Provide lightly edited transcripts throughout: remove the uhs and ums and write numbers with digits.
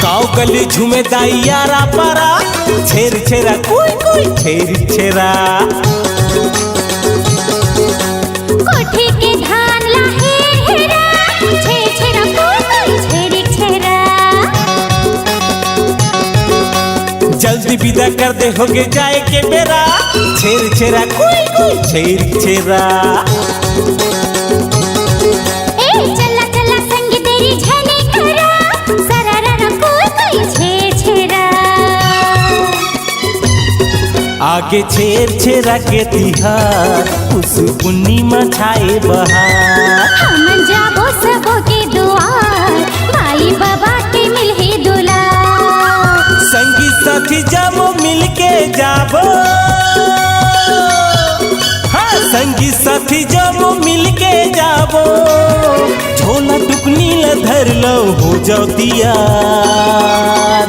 गाँव गली झूमे दाइयारा पारा, छेर छेरा कोई कोई छेर छेरा। कोठी के धान लाहे हेरा, छेर छेरा कोई कोई छेर छेरा। जल्दी विदा कर दे होगे जाए के बेरा, छेर छेरा कोई कोई छेर छेरा। चला चला संग तेरी झने करा, सरारा कोई कोई छेर छेरा। आगे छेर छेरा के तिहार, उस पूर्णिमा छाए बहार। हम जाबो सबो के दुआर, माई बाबा के मिलहे दुलार। संगी साथी जाबो मिलके जाबो, हाँ संगी साथी जाबो मिलके जाबो। झोला टुकनी ल धर लो हो जाओ तियार।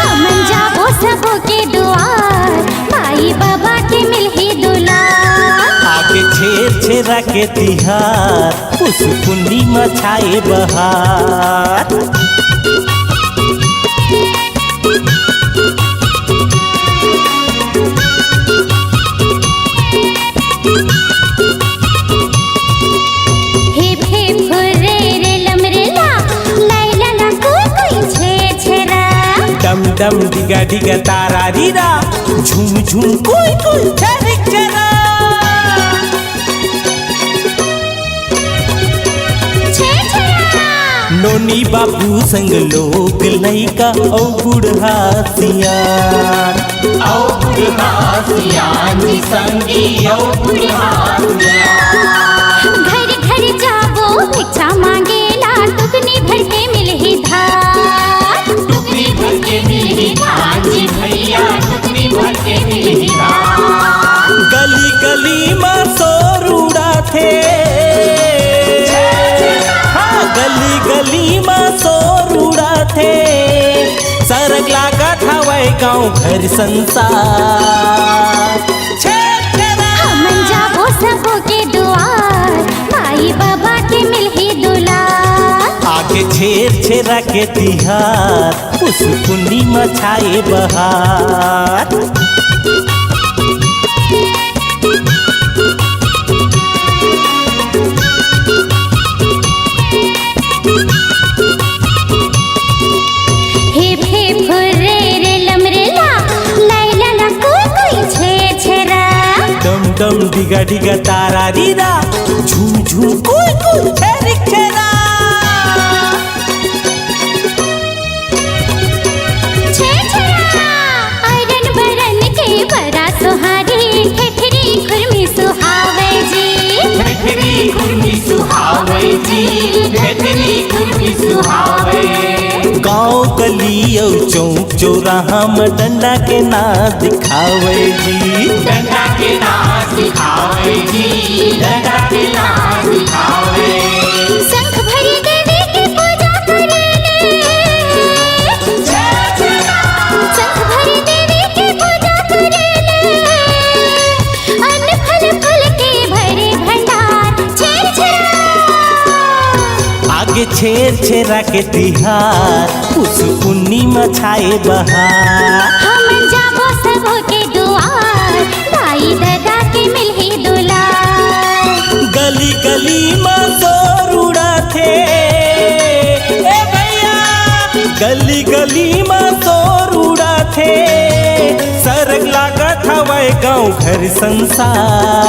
हम जाबो सबो के दुआर, माई बाबा के मिलहे दुलार। आगे छेर छेरा के तिहार, उस पूर्णिमा छाए बहार। डम डम डिगा डिगा तारा रीरा, झूम झूम कोई कोई छरिक चरा। नोनी बाबू संग लोग लइका औ बूढ़ा सियान, औ बूढ़ा सियान संगी औ बूढ़ा सियान। घर घर जाबो भिक्षा मांगेला, टुकनी भर के मिलही धार। टुकनी भर के मिलही धान जी भैया, टुकनी भर के मिलही धान। गली गली में शोर उड़ाथे, हाँ गली गली में शोर उड़ाथे। सरग लागत हवै गाँव घर संसार। हम जाबो सबो के दुआर, माई बाबा के मिलही दुलार। आगे छेर छेरा के तिहार, उस पूर्णिमा छाए बहार। डम डम डिगा डिगा तारा रीरा, झूम झूम कोई कोई छरिक छरा। अरन बरन के बड़ा सुहारी, ठेठरी खुरमी सुहावे जी। ठेठरी खुरमी सुहावे जी, ठेठरी खुरमी सुहावे। गाँव गली औ चौक चौराहा में डंडा के नाच दिखावे जी। डंडा के नाच दिखावे जी, डंडा के नाच दिखावे। शंख भरी देवी की पूजा करेले, शंख भरी देवी की पूजा करेले। अन्न फल फल के भरे भंडार, छेर छेरा। आगे छेर छेरा के तिहार, उस पूर्णिमा छाए बहार। हम जाबो सबो के दुआर, भाई दादा के मिलही दुलार। गली गली में शोर उड़ाथे, ए भैया गली गली में शोर उड़ाथे। सरग लागत हवै गाँव घर संसार।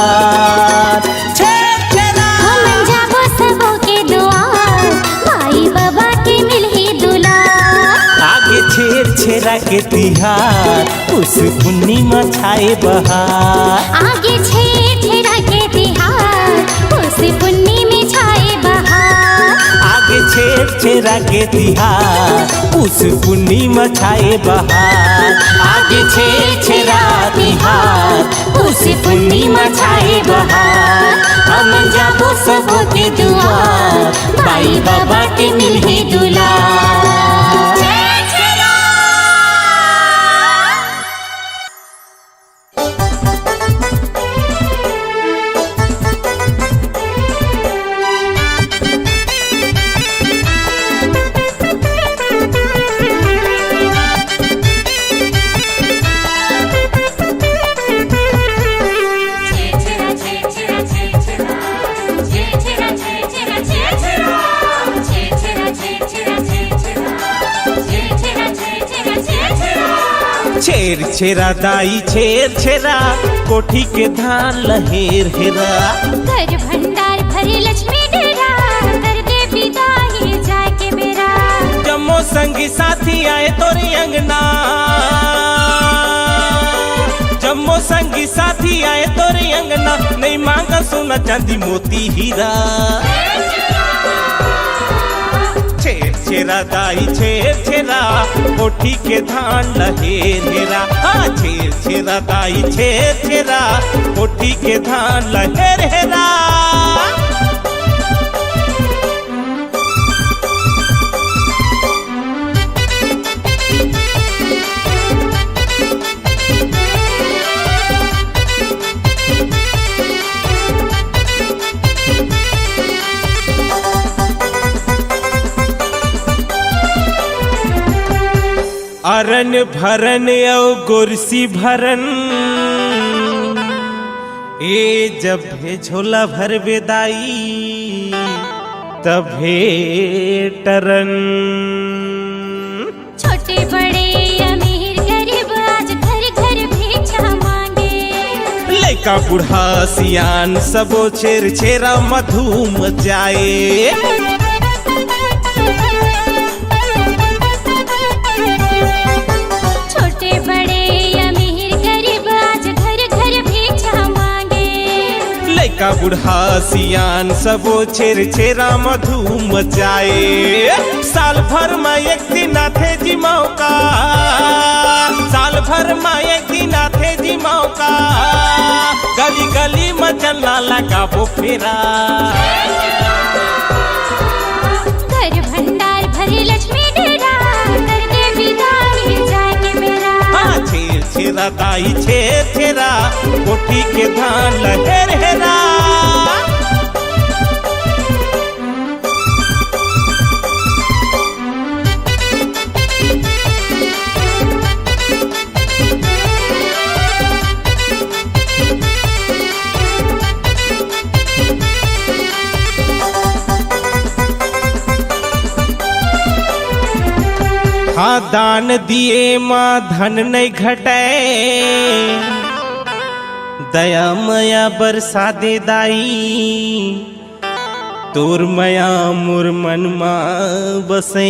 हम जाबो सबो के दुआर, माई बाबा के मिलही दुलार। आगे छेर छेरा के तिहार, उस पूर्णिमा छाए बहार। आगे छेर छेरा के तिहार, उस पुन्नी में छाए बहार। आगे छेर छेरा के तिहार, उस पूर्णिमा छाए बहार। आगे छेर छेरा तिहार, उस पूर्णिमा छाए बहार। हम जाबो सबो के दुआर, बाई बाबा के मिलही दुलार। छेर छेरा दाई छेर छेरा कोठी के धान लहेर हेरा घर भंडार भरे लक्ष्मी डेरा कर दे विदाई जाए के मेरा जम्मो संगी साथी आए तोरे अंगना जम्मो संगी साथी आए तोरे अंगना नहीं मांगा सोना चांदी मोती हीरा छेर छेरा दाई छेर छेरा कोठी के धान लहेर हेरा हाँ छेर छेरा दाई छेर छेरा कोठी के धान लहेर हेरा अरन भरन औ गुरसी भरन ए जब भे झोला भर बेदाई तभे टरन छोटे बड़े अमीर गरीब आज घर घर भिक्षा मांगे लड़का बूढ़ा सियान सबो छेर छेरा मधुम जाए लड़का बूढ़ा सियान सबो छेर छेरा मधुम जाए साल भर में एक दिन आथे जी मौका साल भर में एक दिन आथे जी मौका गली गली में चलना लगाबो फेरा घर भंडार भरे लक्ष्मी डेरा कर दे विदाई जाए के मेरा हाँ छेर छेरा दाई छेर छेरा कोठी के धान लहेर हेरा हाँ दान दिए माँ धन नहीं घटे दया मया बरसा दे दाई तोर मया मोर मन मा बसे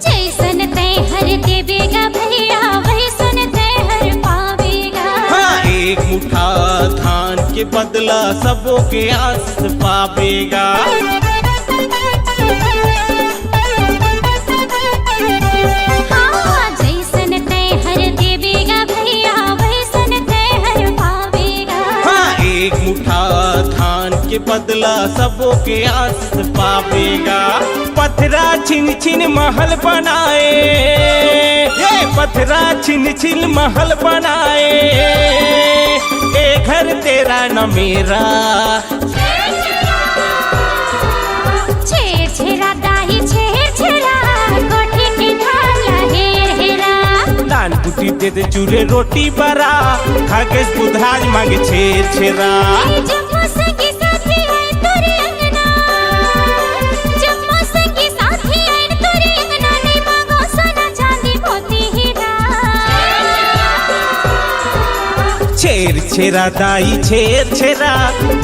जैसन तय हर देवेगा भैया वैसन तय हर पावेगा हाँ एक मुठा धान के बदला सबों के आस पावेगा एक मुठा धान के बदला सबों के आस पावेगा पथरा छिन छिन महल बनाए ये पथरा छिन छिन महल बनाए ए घर तेरा न मेरा छेर छेरा दाही छेर छेरा कोठी के धान लहेर हेरा दान बुटी दे दे चूरे रोटी बरा खाकेश बुधाज मांगे छेर छेरा जम्मू संगी साथी आए तोरे अंगना जम्मू संगी साथी आए तोरे अंगना नहीं मांगो सोना चांदी मोती हीरा छेर छेरा दाई छेर छेरा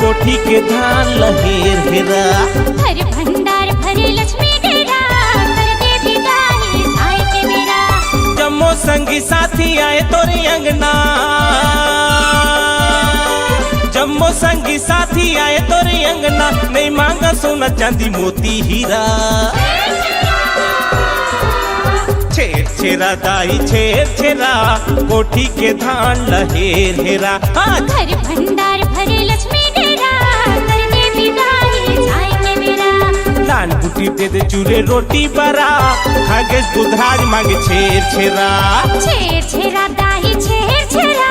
कोठी के धान लहेर हेरा घर भंडार भरे लक्ष्मी डेरा कर दे विदाई जाए के मेरा जम्मो संगी साथी आए तोरे अंगना जम्मो संगी साथी आए तोरे अंगना नहीं मांगा सोना चांदी मोती हीरा छेर छेरा दाई छेर छेरा कोठी के धान लहेर हेरा हाँ घर भंडार भरे लक्ष्मी डेरा कर दे विदाई जाए के मेरा दान बुटी दे दे चूरे रोटी बरा खागेश बुधराज मांगे छेर छेरा छेर छेरा दाही छेर छेरा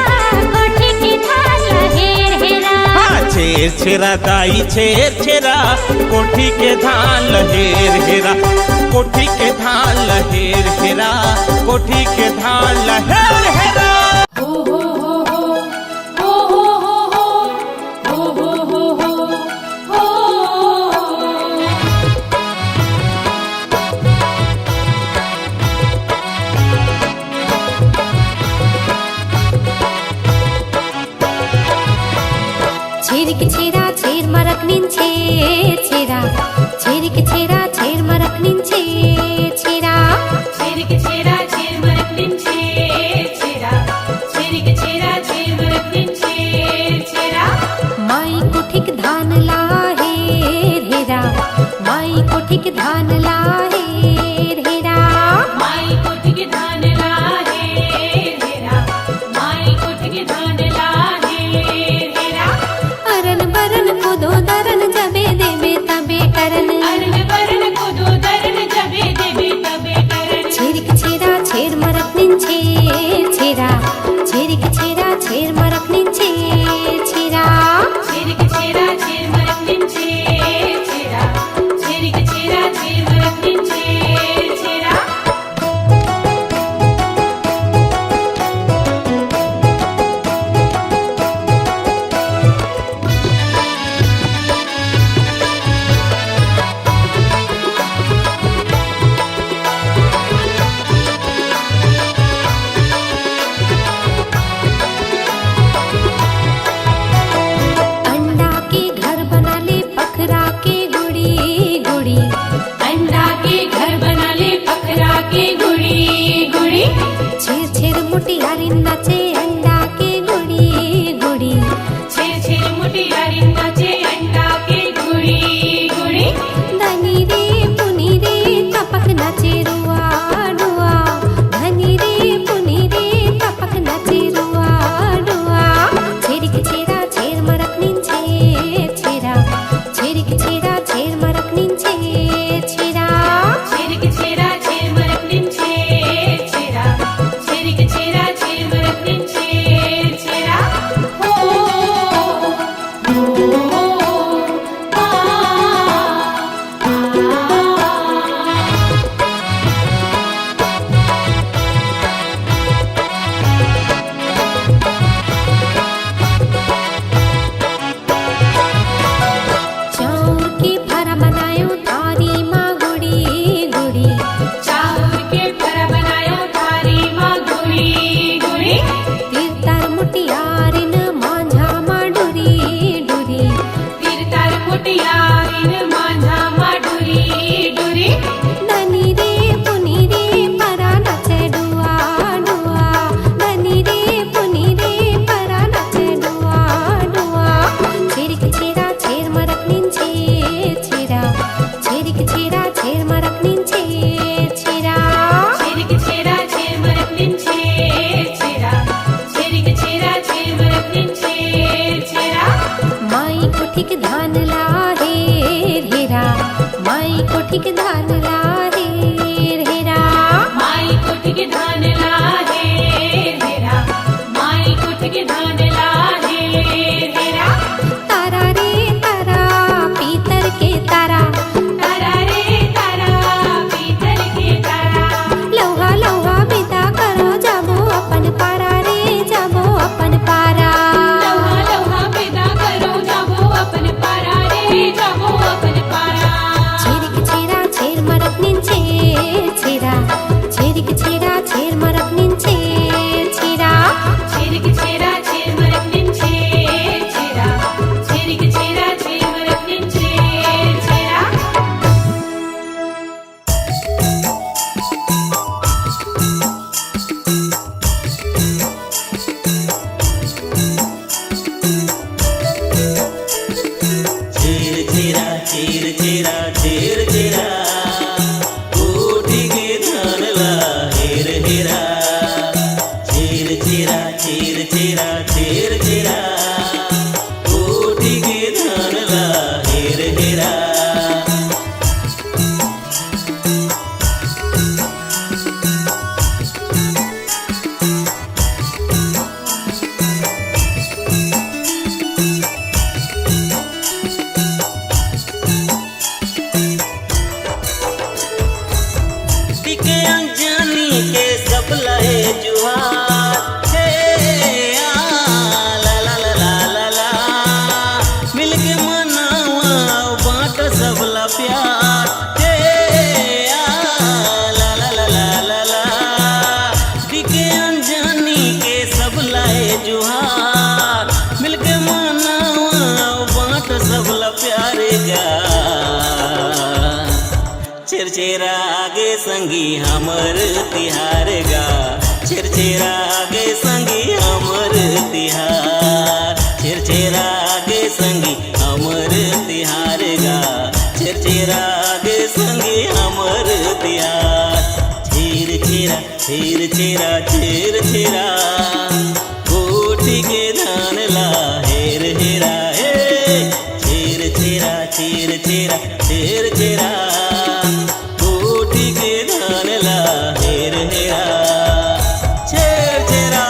कोठी के धान लहेर हेरा हाँ छेर छेरा दाई छेर छेरा कोठी के धान लहेर हेरा कोठी के धान लहेर हेरा कोठी के धान लहेर हेरा छेरिक छेरा छेर मरकनिन छेरा छेरिक छेरा छेर मरकनिन छेरा छेरिक छेरा छेर मरकनिन छेरा छेरिक छेरा छेर मरकनिन छेरा माई को ठीक धान लाहे हेरा माई को ठीक धान लाहे हेरा माई कोठिक धान लाहे हेरा माई कोठिक धान लाहे हेरा अरन बरन को दो दरन जबे देबे तबे करन अरन बरन को दो दरन जबे देबे तबे करन छेरिक छेरा छेर मरकनिन छेरा छेरिक छेरा छेर मरकनिन छेरा छेरिक छेरा छेर मरकनिन छेरा छेरिक छेरा छेर मरकनिन छेरा अंडा के घर बना ले पखरा के गुड़ी गुड़ी अंडा के घर बना ले पखरा के गुड़ी गुड़ी छेर छेर मुटियारी नाचे अंडा के गुड़ी गुड़ी छेर छेर मुटियारी नाचे अंडा के गुड़ी गुड़ी धनी रे पुनी रे तपक नाचे रुआ रुआ धनी रे पुनी रे तपक नाचे रुआ रुआ छेरिक छेरा छेर मरकनिन छेरा छेरिक छेरा छेर मरकनिन छेरा छेरिक छेरा छेर मरकनिन छेरा छेरिक छेरा छेर मरकनिन छेरा हो आ चाउर के फरा बनायो थारी माँ गुड़ी गुड़ी चाउर के फरा बनायो थारी माँ गुड़ी गुड़ी तीर तार मुटियारिन मांझा माँ डुरी डुरी तीर तार मुटियारिन मांझा माँ डुरी डुरी धनी रे पुनी रे परा नाचे डुआ डुआ धनी रे पुनी रे परा नाचे डुआ डुआ छेरिक छेरा छेर मरकनिन छेरा छेरिक छेरा छेर मरकनिन छेरा छेरिक छेरा छेर मरकनिन छेरा छेरिक छेरा छेर मरकनिन छेरा माई को ठीक धान लाहे हेरा माई को ठीक धान लाहे हेरा माई कोठिक धान लाहे हेरा माई कोठिक धान लाहे हेरा तारा रे तारा पीतर के तारा तारा रे तारा पीतल के तारा लौहा लौहा बिदा करो जाबो अपन पारा रे जाबो अपन पारा लौहा लौहा पैदा करो जाबो अपन पारा रे जाबो अपन पारा छेरिक छेरा छेर मरकनिन छेरा छेरिक छेरा छेर मरकनिन छेरा छेरिक छेरा छेर मरकनिन छेरा छेरिक छेरा छेर मरकनिन छेरा छेर छेरा छेर छेरा छेर छेरा कोठी के धान ला हेर हेरा छेर छेरा छेर छेरा छेर छेरा कोठी के धान ला हेर हेरा टिके अंजनी के सब लहे जुहार हे आ ला ला ला ला ला ला मिलके मनावा बाँट सबला प्यार हे आ ला ला ला ला ला ला टिके अंजनी के सब लहे जुहार मिलके मनावा संगी हमर तिहार गा छेरछेरा गे संगी हमर तिहार छेरछेरा गे संगी हमर तिहार गा छेरछेरा गे संगी हमर तिहार छेरछेरा छेरछेरा छेरछेरा कोठी के धान ला हेर हेरा हे छेरछेरा छेरछेरा छेरछेरा कोठी के धान ला हेर हेरा छेरछेरा।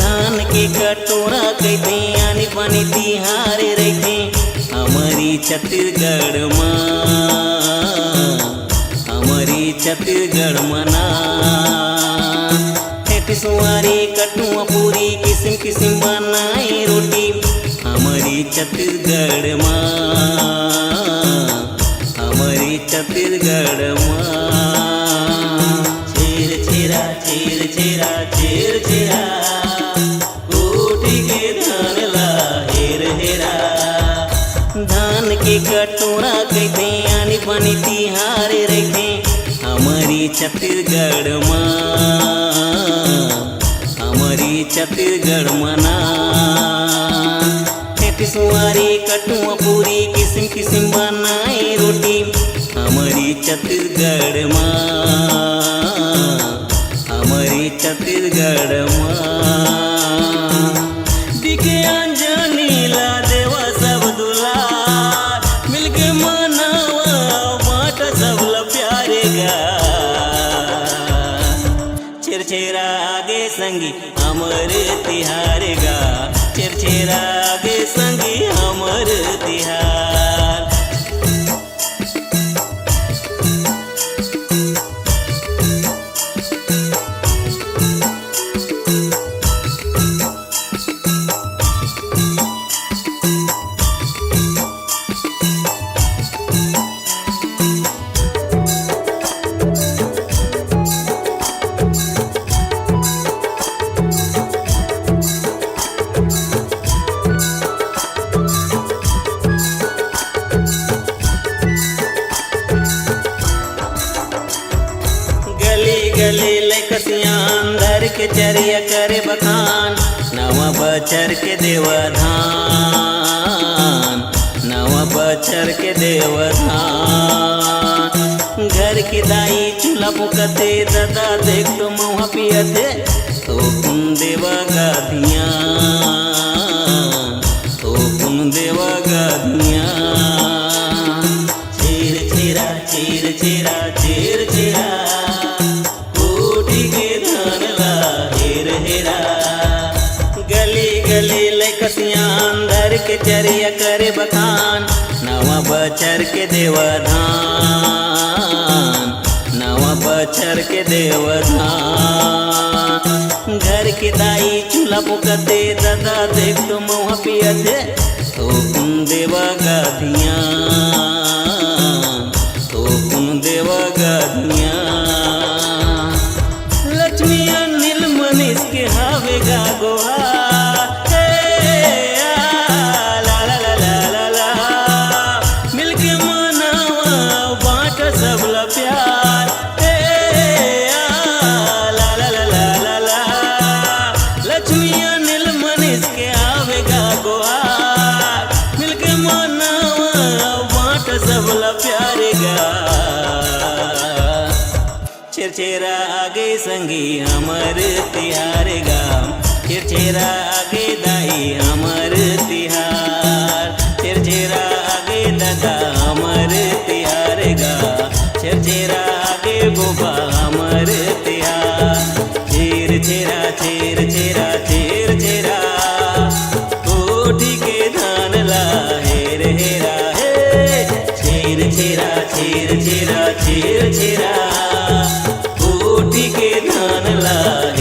धान के कटोरा कहते आनी पानी तिहार रखे हमारी छत्तीसगढ़ हमारी छत्तीसगढ़ मना सुवारी कटुआ पूरी किस्म किस्म बनाई रोटी हमारी छत्तीसगढ़ हमारी छत्तीसगढ़ छेर छेरा छेर छेरा छेर छेरा धान के कटोरा कहते आनी पानी तिहार रखे हमारी छत्तीसगढ़ हमारी छत्तीसगढ़ मना सुवारी कटुआ पूरी किस्म किस्म बनाई रोटी हमारी छत्तीसगढ़ हमारी छत्तीसगढ़ दिखे अंजनी ला देवा सब दुलार मिलके मनावा बाट सब ला प्यारे गा छेरछेरा आगे संगी हमर तिहार गा छेरछेरा आगे संगी हमर तिहार। गली लकसिया अंदर के चरिया करे बखान नवा बचर के देवधान नवा बचर के देवधान घर की दाई चूल्हा पुकते दादा देख तो मुँह पियते तो कुन देवा गाधिया तो कुन देवा गाधिया छेर छेरा छेर छेरा छेर छेरा गली गली लकसिया अंदर के चरिया करे बखान नवा बचर के देवधान नवा बचर के देवधान घर की दाई चूल्हा पुकते दादा देख तो मुँह पियते तो कुन देवा गाधिया तो कुन देवा गाधिया लक्ष्मी अनिल मनीष के हावे गा गोहा छेरछेरा आगे संगी हमर तिहार गाम छेरछेरा आगे दाई हमर तिहार छेरछेरा आगे दादा हमर तिहार गा छेरछेरा आगे गोपा हमर तिहार छेरछेरा छेरछेरा छेरछेरा कोठी के धान ला हेर हेरा हे छेरछेरा छेरा छेर छेरा छेर छेरा कोटी के धान लागे